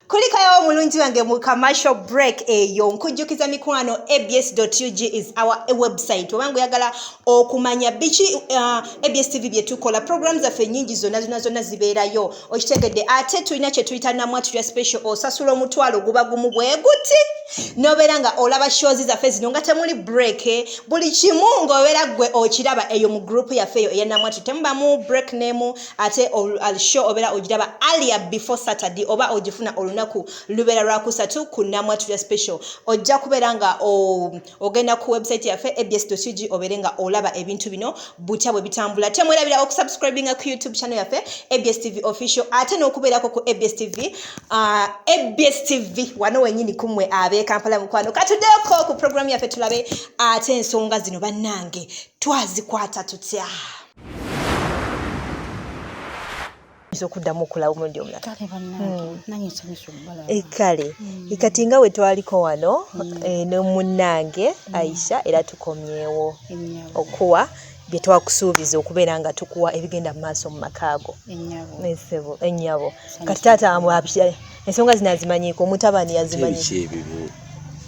Kulikayo mulungi wange mu commercial break eyo nkujjukiza mikwano abs.ug is our website obangu yagala okumanya bichi ABS TV bye tukola programs zaffe nyingi zonna zibeerayo okitegedde ate tulina kye tuyita namwatu ya special osasula omutwalo guba gumu bwe guti nobeera nga olaba shows zaffe zino nga temuli break buli kimu ng'obeera gwe okiraba eyo mu group yaffe eyo eya namwatu temuba mu break name ate show obeera ogiraba earlier before Saturday oba ogifuna olunaku lubeera lwakusatu ku namwatu ya special ojja kubeera nga ogenda ku website yaffe abs.ug obeere nga olaba ebintu bino butya bwe bitambula temwerabira okusubscribinga ku YouTube channel yaffe ABS TV official ate n'okubeerako ku ABS TV ABS TV wano wenyini kumwe abe Kampala mukwano katuddeko ku program yaffe tulabe ate ensonga zino bannange twazikwata tutya okuddamu okulaba omundi omulala kale bannange nange nsanyusa okubalaba kale ikatinga we twaliko wano ne munnange Aisha era tukomyewo okuwa bye twakusuubiza okubeera nga tukuwa ebigenda mu maaso mu makaago ennyabo kati taata amwabisha ensonga zinazimanyiiko omutabani yazimanyi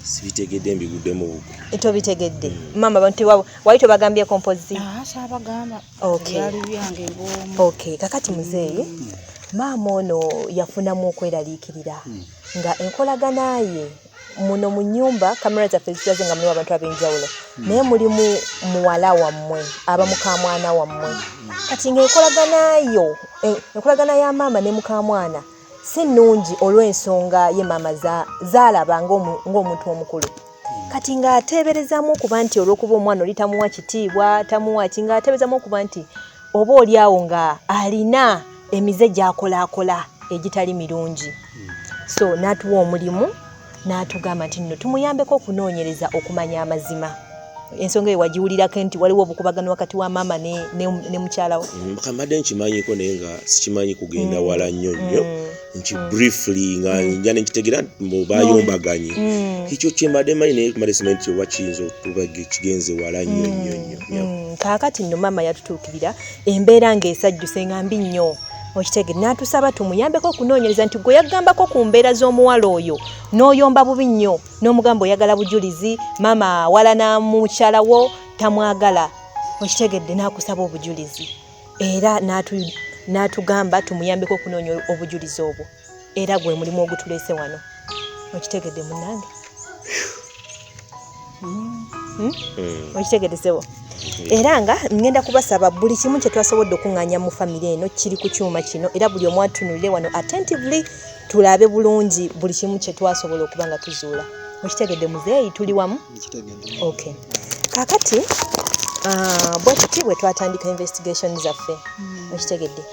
sibitegedde mbiguddemu bugo etobitegedde mama bantu wali tobagambye kompozi saabagamba yali byange ng'omu okay kakati muzeeyi maama ono yafunamu okweraliikirira nga enkolagana ye muno mu nnyumba kamera zaffe zitulaze nga mulimu abantu ab'enjawulo naye mulimu muwala wammwe aba mukamwana wammwe kati ng'enkolagana ya maama ne mukamwana si nnungi olw'ensonga ye maama zaalaba ng'omuntu omukulu kati ng'ateeberezaamu okuba nti olw'okuba omwana oli tamuwa kitiibwa tamuwa ki ng'ateeberezaamu okuba nti oba oli awo nga alina emize gy'akolaakola egitali mirungi so n'atuwa omulimu n'atugamba nti nno tumuyambeko okunoonyereza okumanya amazima ensonga eyo wagiwulirako nti waliwo obukubagano wakati wa maama ne mukyalawo kamadde nkimanyiko naye nga sikimanyi kugenda wala nnyo nti briefly nga njja nenkitegeera mubayombaganye ekyo kyembadde manyi naye tumadde simanyi nti oba kiyinza okuba kigenze wala nnyo kaakati nno maama yatutuukirira embeera ng'esajjuse nga mbi nnyo okitegedde n'atusaba tumuyambeko okunoonyereza nti gwe yagambako ku mbeera z'omuwala oyo n'oyomba bubi nnyo n'omugamba oyagala bujulizi maama wala na mukyalawo tamwagala okitegedde n'akusaba obujulizi era n'atugamba tumuyambeko okunoonya obujulizi obwo era gwe mulimu ogutuleese wano okitegedde munnange okitegedde sebo era nga ngenda kubasaba buli kimu kye twasobodde okuŋŋaanya mu famire eno kiri ku kyuma kino era buli omu atunulire wano attentively tulabe bulungi buli kimu kye twasobola okuba nga tuzuula okitegedde muzeeyi tuli wamu okay kakati bwe tuti bwe twatandika investigation zaffe okitegedde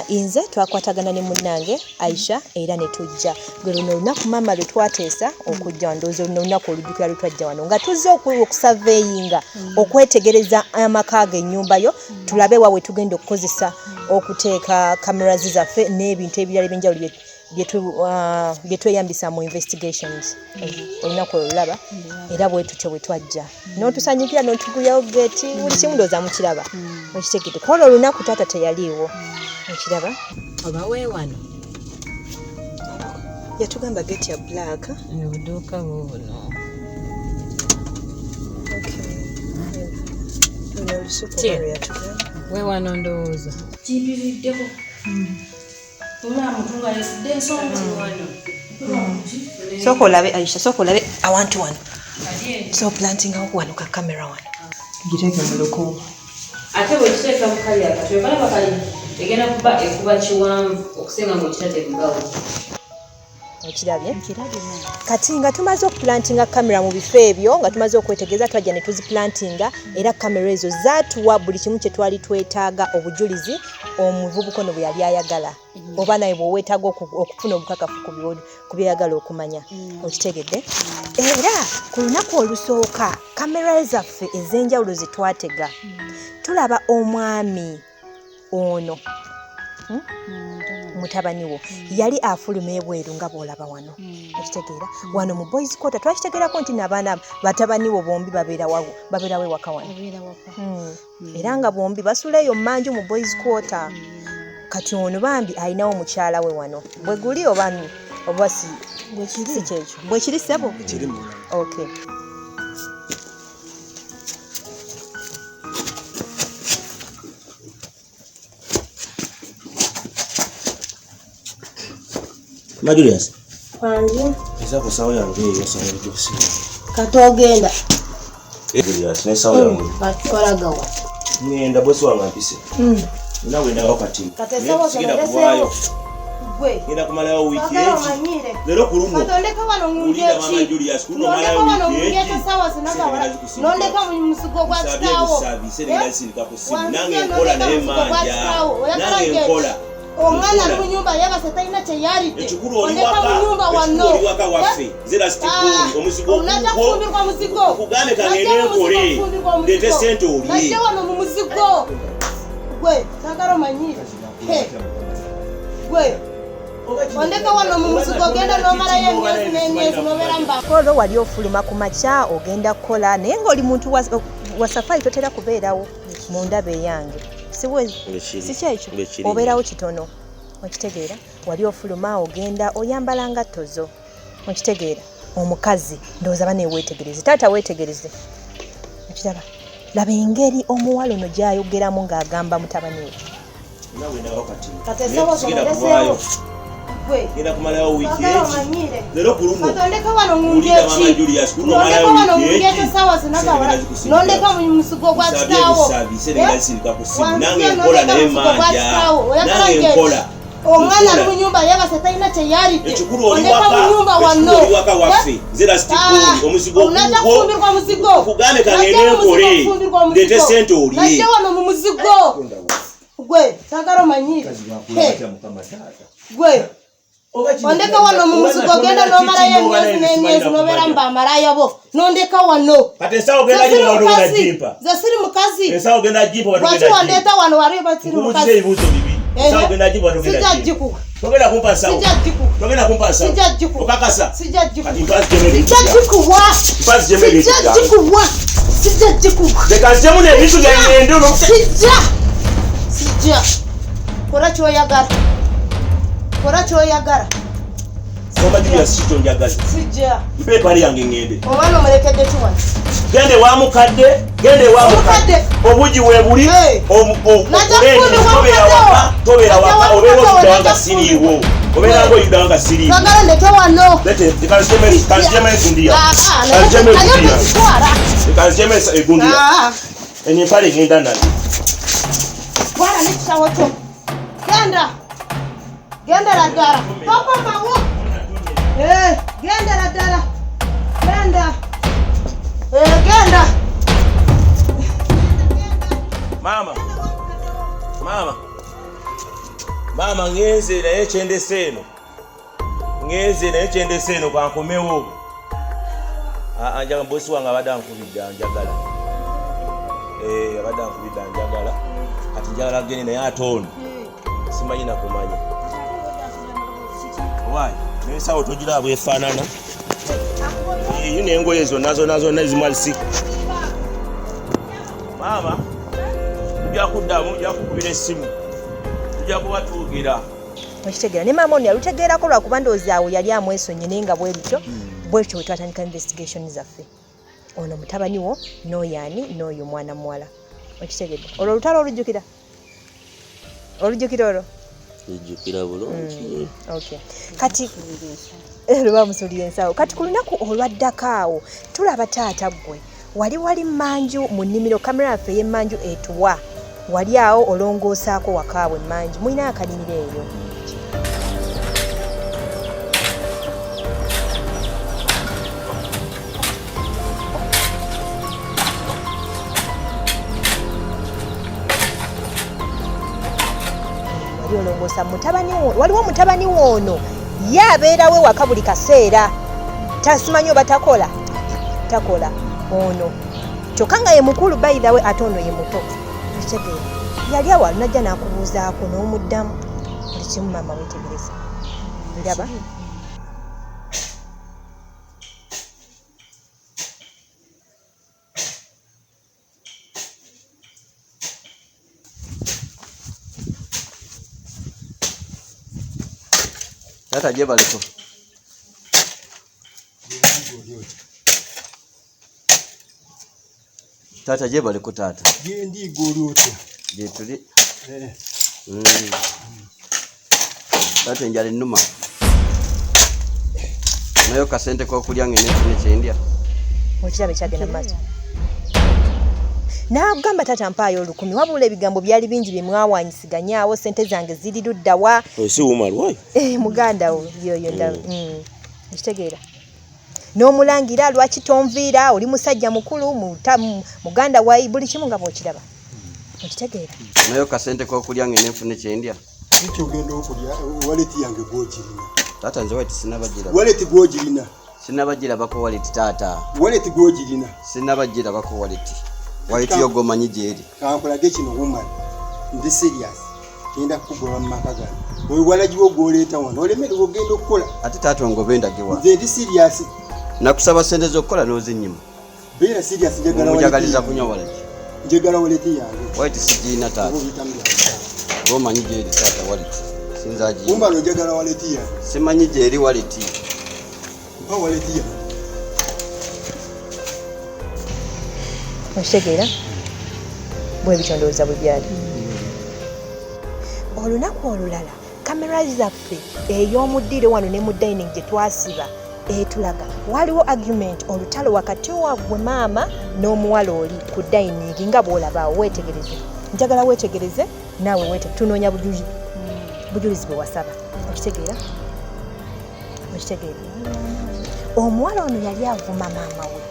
nze twakwatagana ne munnange Aisha era ne tujja gwe luno olunaku maama lwe twateesa okujja ndowooza luno olunaku olujjukira lwe twajja wano nga tuzze okusaveeyinga okwetegereza amaka g'ennyumba yo tulabe wa we tugenda okukozesa okuteeka cameras zaffe n'ebintu ebirala ebyenjawulo bye tweyambisa mu investigations olunaku olulaba era bwe tutyo bwe twajja n'otusanyukira n'otugulyawo geeti buli kimu ndowooza mukiraba okitegedde kuba olunaku taata teyaliiwo okiraba oba weewano yatugamba geeti ya black obuduuka buno weewano ndowooza kibiriddeko sooka olabe Aisha sooka olabe awantu wano so plantinga wano ka kamera wano giteeke mu lukuubo ate bwekiteeka mu kali akati obalaba kali egenda kuba ekuba kiwanvu okusinga ng'okitateekawo okirabye kati nga tumaze okuplantinga kamera mu bifo ebyo nga tumaze okwetegereza twajja ne tuziplantinga era kamera ezo zaatuwa buli kimu kye twali twetaaga obujulizi omuvubuka ono bwe yali ayagala oba naye bw'oweetaaga okufuna obukakafu ku byeyagala okumanya okitegedde era ku lunaku olusooka kamera zaffe ez'enjawulo ze twatega tulaba omwami ono mutabani wo yali afuluma ebweru nga bw'olaba wano okitegeera wano mu boys quarter twakitegeerako nti n'abaana batabani wo bombi babeerawo ewaka wano era nga bombi basula eyo mmanju mu boys quarter kati ono bambi alinawo mukyala we wano bwe guli oba oba si kyekyo bwe kiri ssebo kirimu okay Julius Kwanji eza kusawo yange eyo sawo y'okusiima katogenda Julius n'esawo yange batolagawa ngenda bosi wange ampise nina wendawo kati katesawo sigenda kuwaayo gwe ngenda kumalayo wiiki bagala eki manyire lero ku luno katondeka wano ulira mama ngeki Julius ku luno nondeka malayo wano wiiki ngeki eki sawa sinagawala nondeka mu musigo gwa kitawo serengazisindika ku simu nange nkola naye manja nange nkola omwana ali mu nyumba yabase talina kye yalidde ekikulu oli waka waffe zera sitibuli omuzigo kufumbirwa muzigo okugambe kangende nkole ndeete sente olye najje wano mu muzigo gwe sagala omanyire gwe ondeka wano mu muzigo ogenda n'omalayo emyezi n'emyezi n'obeera kolo wali ofuluma ku makya ogenda kukola naye ng'oli muntu wa safari totera kubeerawo mu ndaba eyange si kyekyo obeerawo kitono okitegeera wali ofuluma ogenda oyambala ngatto zo okitegeera omukazi ndowooza bane weetegereze taata weetegereze okiraba laba engeri omuwala ono gy'ayogeramu ng'agamba mutabani we katesawo sonoleseewo ngenda kumalayo wiiki eki lero ku luno katondeka wano ulira mama ngeki Julius ku luno nondeka malayo wano wiiki eki ngeki sawa sinagawala nondeka mu musigo gwa kitawo serengazisindika ku simu nange nkola naye manja nange nkola omwana ali mu nyumba yabase talina kye yalidde ekikulu oli waka waffe zera sitibuli omuzigo kufumbirwa muzigo okugambe kangende nkole ndeete sente olye najje wano mu muzigo gwe sagala omanyire gwe ondeka wano mu muzigo ogenda n'omalayo emyezi n'emyezi n'obeera mu bamalaaya bo nondeka wano kati ensawo genda jimpa watogenda jimpa ze siri mukazi ensawo genda jimpa lwaki wandeeta wano wali basiri mukazi ebibuuzo bibiri ensawo genda jimpa watogenda sijja jimpa jikuka togenda kumpa nsawo sijja jikuka togenda kumpa nsawo sijja jikuka okakasa sijja jikuka kati mpazi jemu sijja jikuwa mpazi jemu ebintu sijja byange jikuwa sijja jikuka leka nzemu n'ebintu byange nduno sijja kola ky'oyagala kola ky'oyagala Mama Julius kito njagaza sijja mpe pali yange ngende omwana omulekedde kiwano gende wa mukadde obuji we buli tobeera waka obeera okudda wanga siriiwo obeera nga oyidda wanga siriiwo sagala ndeke wano kanzijeme egundiya kanzijeme egundiya enyempale egenda nayo twala n'ekitawo kyo gendera ddala tokomawo gendera ddala genda mama ngenze naye kyendese eno kankomewo anjaga bosi wange abadde ankubidde anjagala kati njagala gene naye ate ono simanyi nakumanya wayi n'ensawo togiraba bwefaanana eyo n'engoye zonna ezimu alisiku maama tujja kuddamu tujja kukubira essimu tujja kubatuugira okitegeera ne maama ono yalutegeerako lwakuba ndowooza awo yali amwesonye naye nga bwetyo bwe twatandika investigation zaffe ono mutabani wo n'oyaani n'oyo mwana muwala okitegeera olwo olutalo olujjukira olwo ejjukira bulungi okay kati lwamusuulira ensawo kati ku lunaku olwaddako awo tulaba taata ggwe wali mmanju mu nnimiro kamera yaffe ey'emmanju etuwa wali awo olongoosaako wakaabwe emmanju mulina akalimiro eyo olongoosa mutabani wo waliwo mutabani woono ye abeerawe waka buli kaseera tasimanyi oba takola ono kyokka nga ye mukulu bayirawe ate ono ye muto ekitegeera yali awo alunajja n'akubuuzaako n'omuddamu buli kimu maama wetegereza ndaba Tata je baleko. Tata je bali ku tata. Je ndi goluti. Je tuli. Tata njali nnuma. Nayo kasente ko kulya ngene kyendya. Okirabe kyagenda maaso. N'agamba tata mpaayo 10 wabula ebigambo byali bingi bye mwawanyisiganyawo sente zange ziri luddawa. Osi umalwayo. Muganda wo yoyo nda. Ekitegeera. N'omulangira lwaki tonviira oli musajja mukulu muganda wa buli kimu nga bw'okiraba. Okitegeera. Nayo kasente ko kulya ngene nfune kyendya. Ekyo genda okulya wallet yange gwogirina. Tata nze wati sinabajira. Wallet gwogirina. Sinabajira bako wallet tata. Wallet gwogirina. Sinabajira bako wallet. Wallet yo gomanyi jeri. Kankolage kino woman. Ndi serious. Kenda kugula maka gani. Oyo walajiwo gwoleta wano. Olemere ogenda okukola. Ati tata ngobenda gewa. Nze ndi serious. Nakusaba sente z'okukola n'ozinyima. Beera serious njagala wallet. Njagaliza kunywa wallet. Njagala wallet yange. Wallet sijina tata. Gomanyi jeri tata wallet. Sinzaji. Kumba no njagala wallet yange. Simanyi jeri wallet. Mpa wallet yange. Okitegeera bwe bitondooza bwe byali. Olunaku olulala kamera zaffe ey'omuddire wano ne mu dining gye twasiba etulaga waliwo argument olutalo wakati waggwe maama n'omuwala oli ku dining nga bw'olabaawo weetegereze. Njagala weetegereze naawe tunoonya bujulizi bwe wasaba. Okitegeera? Okitegeera? Omuwala ono yali avuma maama we.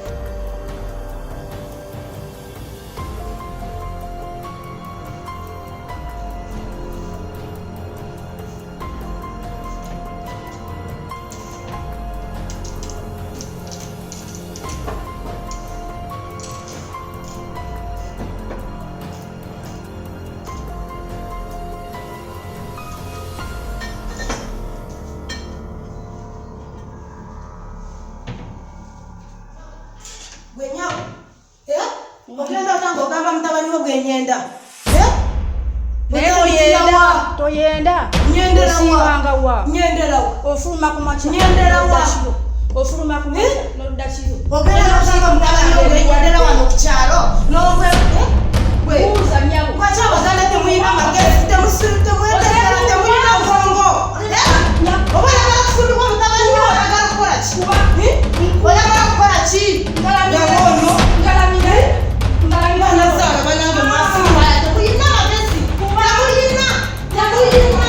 Toyenda. Nyendera wa. Ofuma kumacha. Nyendera wa. Ofuma kumacha. Nodachiro. Ogenda kusanga mtabani we nyendera wa mukyalo. Nobwe. We. Uza myabo. Kwacha baganda temuyina magezi temusirute mwetera temuyina vongo. Obala bakufundu kwa mtabani we agala kukola ki? Oyagala kukola ki? Ngalamira. Ngalamira. Ngalamira nasala banange mwasimu aya temuyina magezi. Temuyina. Temuyina.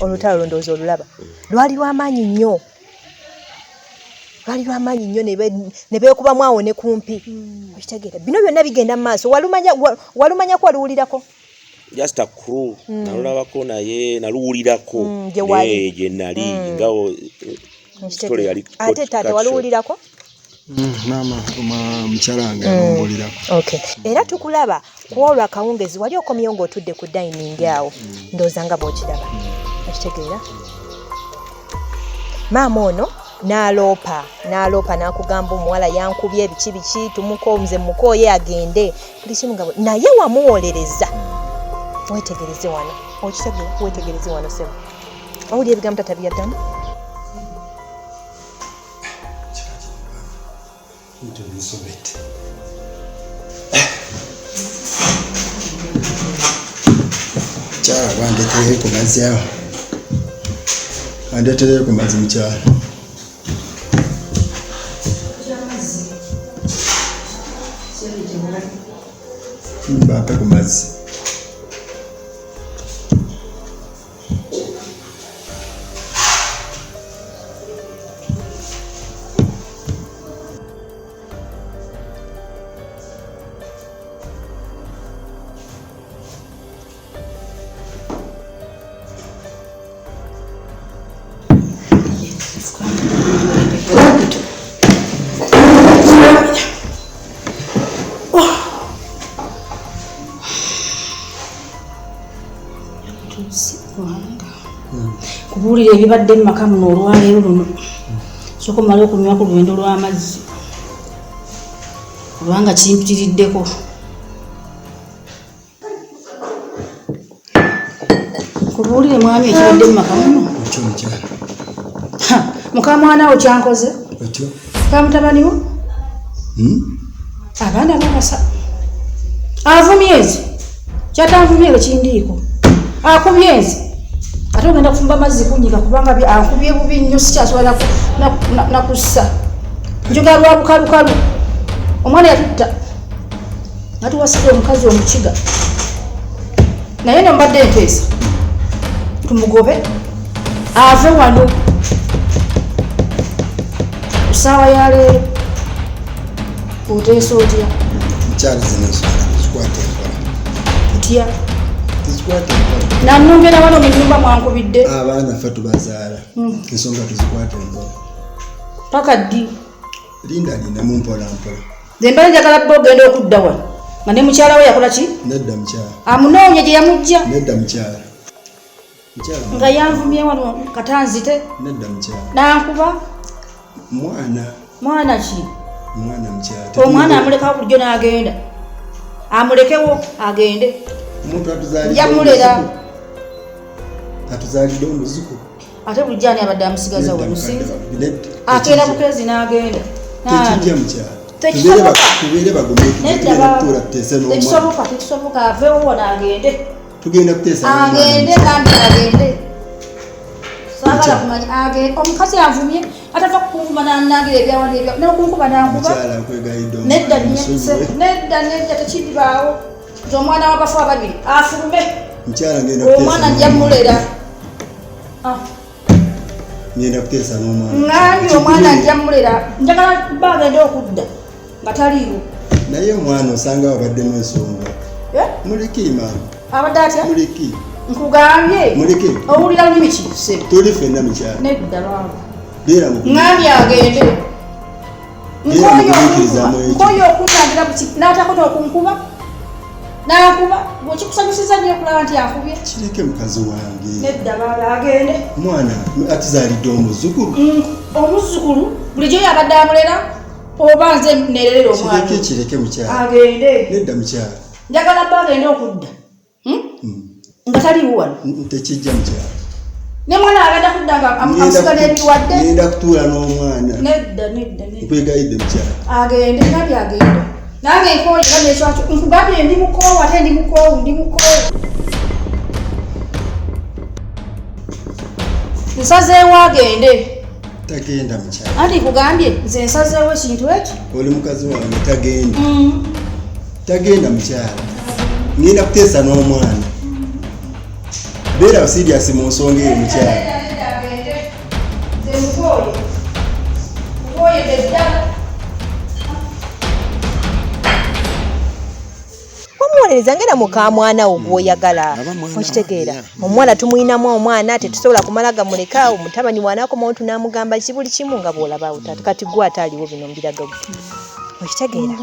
Olutalo ndowooza olulaba lwali lw'amaanyi nnyo. Lwali lw'amaanyi nnyo ne beekubamu awo ne kumpi. Okitegeera bino byonna bigenda mu maaso. Walumanya ko waluwulirako? Just a crew. Nalulabako naye naluwulirako. Gye nali ngawo story yali. Ate taata waluwulirako? Maama mukyalanga aluwulirako. Okay. Era tukulaba ku olwo akawungezi wali okomyewo ng'otudde ku dining awo. Ndowooza nga bw'okiraba. Okitegeera? Maama ono n'aloopa n'akugamba omuwala yankubye ebiki tumuko nze mukoye agende buli kimu nga naye wamuwolereza. Weetegereze wano. Okitegeera? Weetegereze wano sebo. Wawulira ebigambo tata byaddamu? Kyala wandeetere ku mazzi awo. Wandeetere ku mazzi mukyala. Mbape ku mazzi. kubuulira ebibadde mu maka muno olwaleero luno sooka omala okunywa ku lwendo lw'amazzi kubanga kimpitiriddeko kubuulire mwami ekibadde mu maka muno mukamwana wo kyankoze kamutabani wo abaana babasa avumyezi kyatanvumyere kindiiko akubyezi ate ogenda kufumba amazzi kunyiga kubanga akubye bubi nnyo sikyasobola nakussa njoga lwa bukalukalu omwana yatutta natuwasire omukazi omukiga naye nembadde nteesa tumugobe ave wano kusaawa ya leero oteesa otya mukyala zikwata enkola kutya tuzikwata enkola nanongera wano mu nyumba mwankubidde abaana ffe tubazaala ensonga tuzikwata enkola paka ddi linda mumpolampola nze mbale njagala bba ogenda okudda wano nga ne mukyala we yakola ki nedda mukyala amunoonye gye yamugja nedda mukyala nga yanvumye wano katanzite nedda mukyala nankuba mwana ki omwana mukyala omwana amulekawo bulijjo n'agenda amulekewo agende omuntu yamulera atuzaalidde omuzuku ate bulijjo ani abadde amusigaza we musinzi akeera bukezi n'agenda tekijja mukyala tubeere bagomekituula tuteese n'omwana tekisoboka avewo wano agende tugenda kuteesa agende kandi agende saagala kumanya agende omukazi anvumye atava kukunvuma nanangira ebyawano nokunkuba nankuba nedda tekidibaawo nti omwana wabafu ababiri afulume omwana njamulera ngenda kuteesa n'omwana ngambi omwana njamulera njagala ba agende okudda nga taliiwo naye omwana osanga wabaddemu ensonga muliki maama abadde atya muliki nkugambye muliki owulira lulimi kise tuli ffenna mukyala nedda lwawo beera ngambi agende nkoyo okunangira n'atako n'okunkuba n'akuba bwekikusanyusiza nnyo okulaba nti akubye kireke mukazi wange nedda baaba agende mwana atuzaalidde omuzukulu omuzukulu bulijjo yabadde amulera oba nze nererera omwana kireke mukyala agende nedda mukyala njagala bba agende okudda nga taliiwo wano tekijja mukyala ne mwana agenda kudda nga amusiga n'ebiwadde ngenda kutuula n'omwana nedda nkwegayidde mukyala agende nabye agende nange nkooye nga nekyakyo nkugambye ndi mukoowu ate ndi mukoowu nsazeewo agende tagenda mukyala anti nkugambye nze nsazeewo ekintu ekyo oli mukazi wange tagenda mukyala ngenda kuteesa n'omwana beera siriasi mu nsonga eyo mukyala wamuwolereza ngenda muka mwana wo gwoyagala okitegeera omwana tumuyinamu omwana tetusobola kumala gamuleka omutabani wanakomawo tunamugamba kibuli kimu nga bwolabawo kati gwe ataaliwo bino mbiraga okitegeera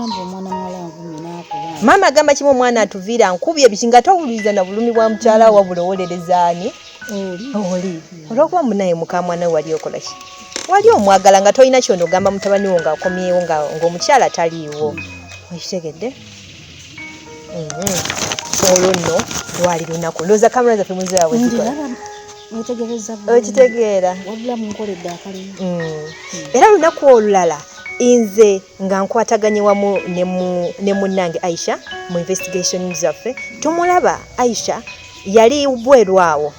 maama agamba kimu omwana atuviira nkubye bikinga towuliriza na bulumi bwa mukyala wabula owolerezaani oli olwokuba munaye muka mwana we wali okola ki wali omwagala nga tolina kyono ogamba mutabani wo ngaakomyewo ng'omukyala taliiwo okitegedde olwo nno lwali lunaku ndowooza kamera zaffe muzira bwezikola okitegeera era lunaku olulala nze nga nkwataganye wamu ne munnange Aisha mu investigation zaffe tumulaba Aisha yali bwerwawo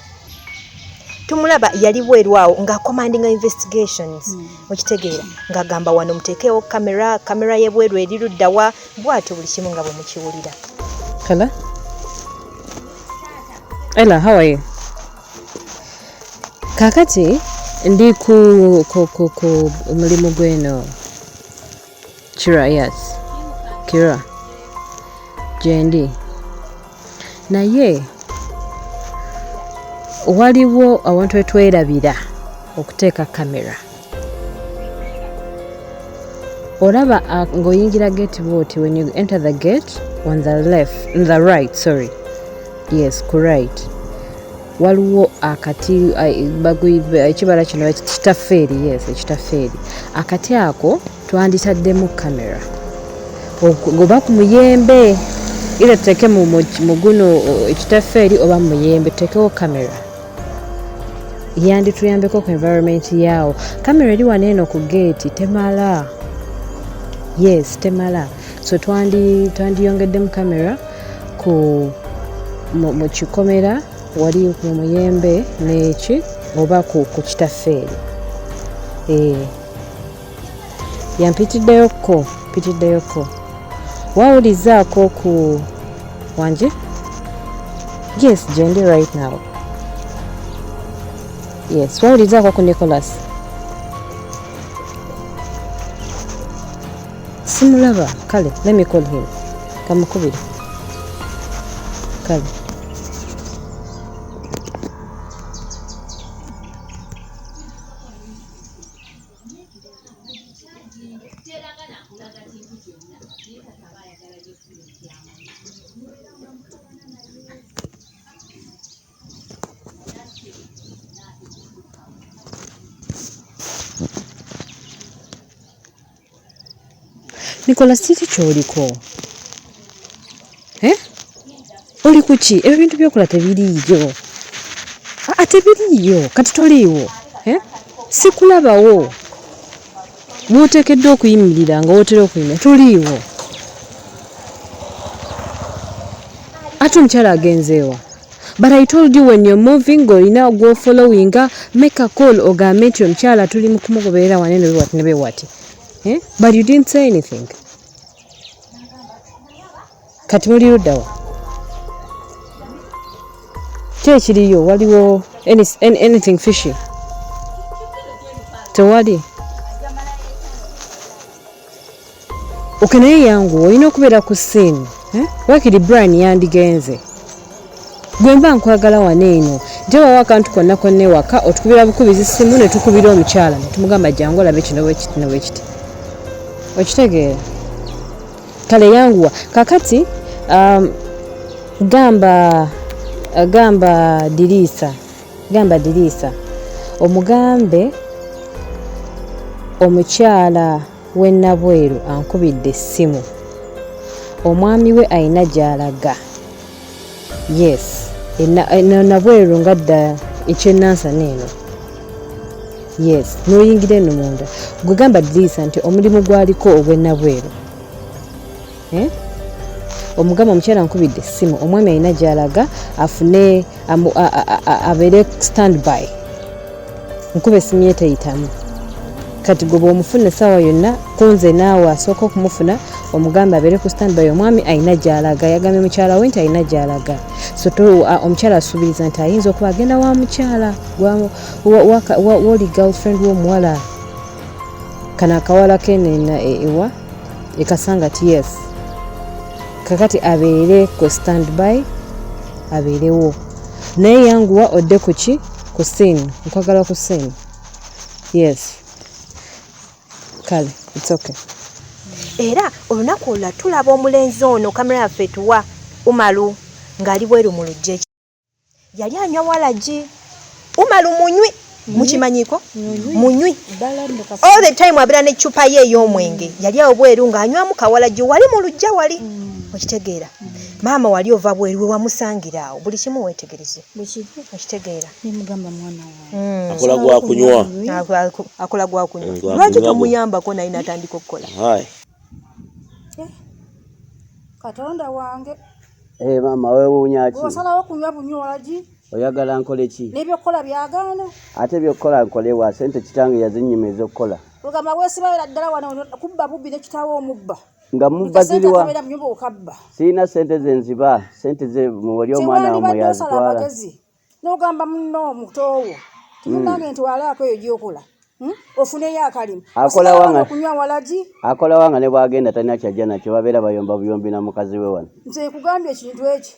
nga commanding investigations okitegeera ng'agamba wano muteekewo kamera y'ebweru eri luddawa bw'atyo buli kimu nga bwe mukiwulira. Hello? Ella, how are you? Kakati ndi ku mulimu gweno Kira, yes. Kira. Jendi. Naye waliwo awantu wetwerabira okuteeka kamera. Olaba ng'oyingira gate bwoti when you enter the gate on the right, sorry. Yes, correct. waliwo akati ekibala kino ekitafeeri, yes, ekitafeeri. Akati ako twanditaddemu kamera oba ku muyembe, era tuteeke mu guno ekitafeeri oba mu muyembe tuteekewo kamera. Yandituyambeko ku environment yaawo. Kamera eri wano eno ku gate temala, yes, temala. So twandiyongeddemu kamera mu kikomera wali ku muyembe n'eki oba ku kitafeeri. Yampitiddeyoko. Wawulizaako ku wanje? Yes, gyendi right now. Yes, wawulizaako ku Nicholas? Simulaba, kale, let me call him. Kamukubire. Kale. Nicholas, kiki kyoliko? Oli kuki? Ebyo bintu byokola tebiriiyo. Tebiriiyo, kati toliiwo. Sikulabawo. Bw'oteekeddwa okuyimirira nga wootera okuyimirira, toliiwo. Ate omukyala agenzeewa. But I told you when you're moving, olina go following, make a call ogambe nti omukyala tuli mu kumugoberera wanene ne bewati. But you didn't say anything. Kati muli luddawa? Kyekiriyo, waliwo anything fishy? Tewali? Naye yangu olina okubeera ku scene. Wakiri Brian yandigenze. Gwe mba nkwagala wano eno. Nti wawa akantu konna konna ewaka otukubira bukubizi ssimu ne tukubira omukyala ne tumugamba jangu olabe kino weekiti ne weekiti. Okitegeera? Kale yanguwa. Kakati gamba Dirisa. Omugambe omukyala w'e Nabweru ankubidde essimu. Omwami we ayina gy'alaga. Yes. Nabweru ngadda ekyennansa neeno. Yes. N'oyingira eno munda. Gwe gamba Dirisa nti omulimu gwaliko ogw'e Nabweru. Omugamba omukyala ankubidde essimu. Omwami ayina gy'alaga afune abeere standby. Nkuba essimu ye teyitamu. Kati gwe bw'omufuna essaawa yonna kunze naawe asooka okumufuna omugamba abeere ku standby. Omwami ayina gy'alaga. Yagambye mukyala we nti ayina gy'alaga. So omukyala asuubiriza nti ayinza okuba agenda wa mukyala woli girlfriend w'omuwala. Kano akawala kenena ewa ekasanga ti yes. Kakati abeere ku standby, abeerewo. Naye yanguwa odde ku ki? Ku scene. Nkwagala ku scene. Yes. Kale, it's okay. Era olunaku olwo tulaba omulenzi ono kamera yaffe tuwa Umaru ng'ali bweru mu lujje. Yali anywa walagi. Umaru munywi. Mukimanyiko? Munywi. All the time abira n'eccupa ye ey'omwenge. Yali awo bweru ng'anywamu kawalagi wali mu lujja wali. Okitegeera. Maama wali ova bweru we wamusangira awo. Buli kimu weetegereze. Okitegeera. Nimugamba mwana wange. Akola gwa kunywa. Akola gwa kunywa. Lwaki tomuyambako naye n'atandika okukola? Hai. Katonda wange. Maama wewe unyaki. Osalawo kunywa bunywa oyagala nkole ki? N'ebyokola byagaana. Ate byokola nkolewa sente kitange yazinyima ez'okukola. Ogamba weesibaira ddala wano kubba bubbi ne kitaawo omubba. Nga mubba ziriwa? Sina sente zenziba. Sente ze muwali omwana wamwe yazitwala. N'ogamba munno omutoowo. Timunange nti walaako eyo gy'okola. Ofuneyo akalimu. Akola wanga ne bwagenda talina kyajja nakyo babeera bayomba buyombi na mukazi we wano. Nze nkugambye ekintu eki.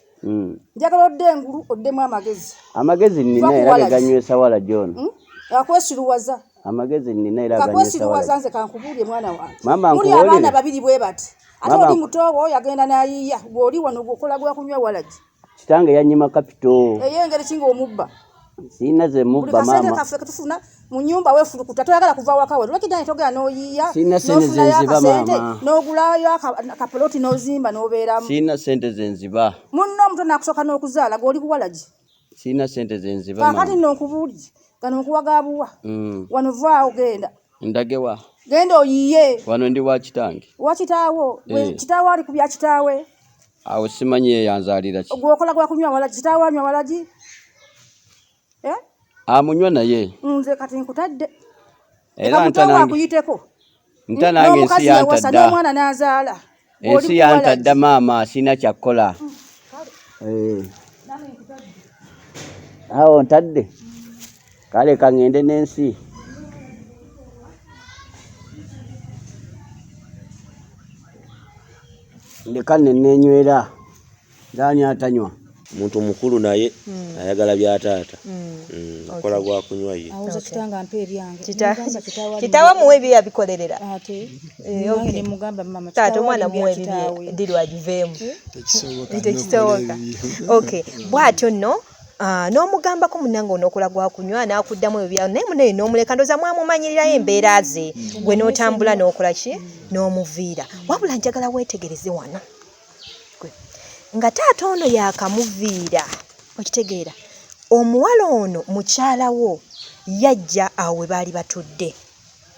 Njagala odde engulu oddemu amagezi. Amagezi nina era ganywesa wala John. Akwesiruwaza. Amagezi nina era ganywesa wala. Akwesiruwaza nze kankubuulye mwana wange. Mama muli abaana babiri bwe bati. Ate oli mutoowo yagenda n'ayiiya. Bw'oli wano gwokola gwa kunywa walagi. Kitange yanyima kapito. Eyengere kinga omubba. Sina ze mubba mama. Kafe katufuna mu nyumba wefulukuta toyagala kuva wakawe. Lwakidani togera noyiya. Sina sente zenziba mama. N'ogulayo akapoloti n'ozimba n'obeeramu. Sina sente zenziba. Munno omuto nakusoka n'okuzaala g'oli kuwalagi. Sina sente zenziba mama. Kakati n'okubuulira gano nkuwagabuwa. Wano vaawo genda. Ndagewa. Genda oyiye. Wano ndi wa kitange. Wa kitaawo. Kitaawo ali ku bya kitaawe. Awo simanyi yeyanzaalira ki. Gwokola gwa kunywa walagi kitaawo anywa walagi. Amunywa naye. Nze kati nkutadde. Era ntanange. Akuyiteko. Ntanange ensi yantadda. N'omwana n'azaala. Ensi yantadda maama sina kyakkola. Awo ntadde. Kale kangende n'ensi. Ndekane nenywera. Dani atanywa. Muntu mukulu naye ayagala byataata. Akola gwa kunywa ye. Awuza kitanga mpe ebyange. Kitawa muwe bya bikolerera. Ate. Okay mugamba mama taata omwana muwe bya ndiri agivemu. Tekisoboka. Okay. Bwatyo nno n'omugamba ko munange onokola gwa kunywa n'akuddamu ebya naye munaye n'omuleka ndoza mwamumanyirira embeera ze gwe n'otambula n'okola ki n'omuviira wabula njagala weetegereze wano nga taata ono yakamuviira okitegeera omuwala ono mukyala wo yajja awo we baali batudde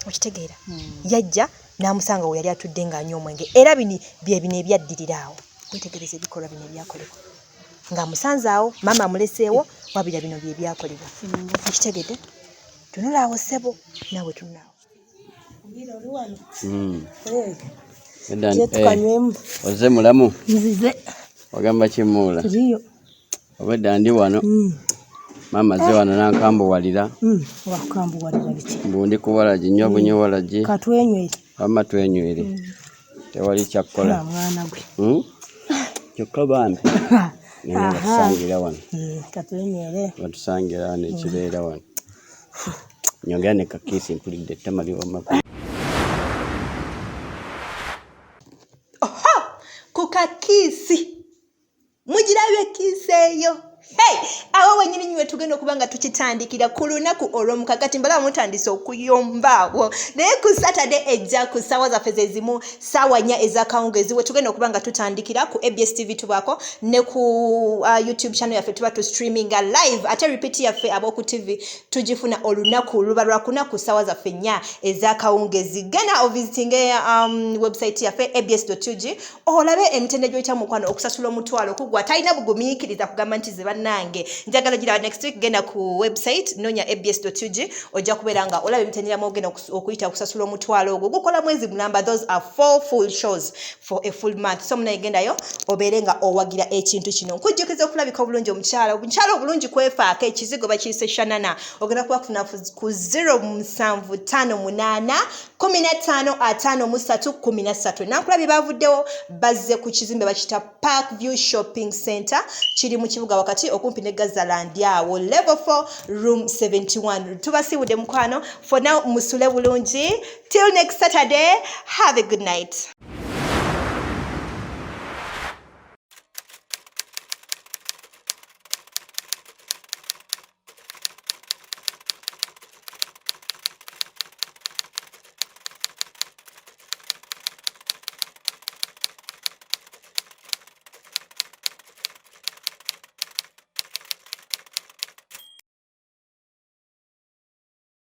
okitegeera yajja n'amusanga we yali atudde ng'anywa omwenge era bino ebyaddirira awo weetegereze ebikolwa bino ebyakolebwa nga musanzaawo mama amuleseewo wabira bino bye byakolebwa ekitegedde tunulaawo ssebo nawe tunulaawo oze mulamu nzize wagamba kimuula obwedda ndi wano mama ze wano nankambuwalira wakambuwalira biki mbundi kuwalagi nnyo bunyewalagi katwenywere wamma twenywere tewali kyakkola mwana gwe kyokka bambi nene batusangira wano katwenywere batusangira wano ekibeera wano nyongera ne kakiisi mpulidde ettama liwamaku ku kakiisi mugirabye kiisi eyo awo wenyini nywe tugenda okuba nga tukitandikira ku lunaku olw'omukakati mbala mutandise okuyombaawo naye ku Saturday ejja ku ssaawa zaffe zezimu ssaawa 4 ez'akawungeezi we tugenda okuba nga tutandikira ku ABS TV tubako ne ku YouTube channel yaffe tuba tu streaminga live ate repeat yaffe ab'oku TV tugifuna olunaku luba lwakuna ku ssaawa zaffe 4 ez'akawungeezi genda ovisitinge website yaffe abs.ug olabe emitendera gy'oyita mukwano okusasula omutwalo kugwa talina bugumiikiriza kugamba nti ze bannange njagala gira next week genda ku website nonya abs.ug ojja kubeera nga olaba emitendera mogenda okuyita okusasula omutwalo ogwo gukola mwezi mulamba. Those are 4 full shows for a full month so munaye gendayo obeere nga owagira ekintu kino nkujjukiza okulabika obulungi omukyala obulungi kwefaako ekizigo bakiyise shanana ogenda kuba kufuna ku 0758 1553 nankulabye bavuddewo bazze ku kizimbe bakita Park View Shopping Center kiri mu kibuga wakati okumpi ne Gazaland awo level 4 room 71 tubasiibudde mukwano for now musule bulungi till next Saturday have a good night.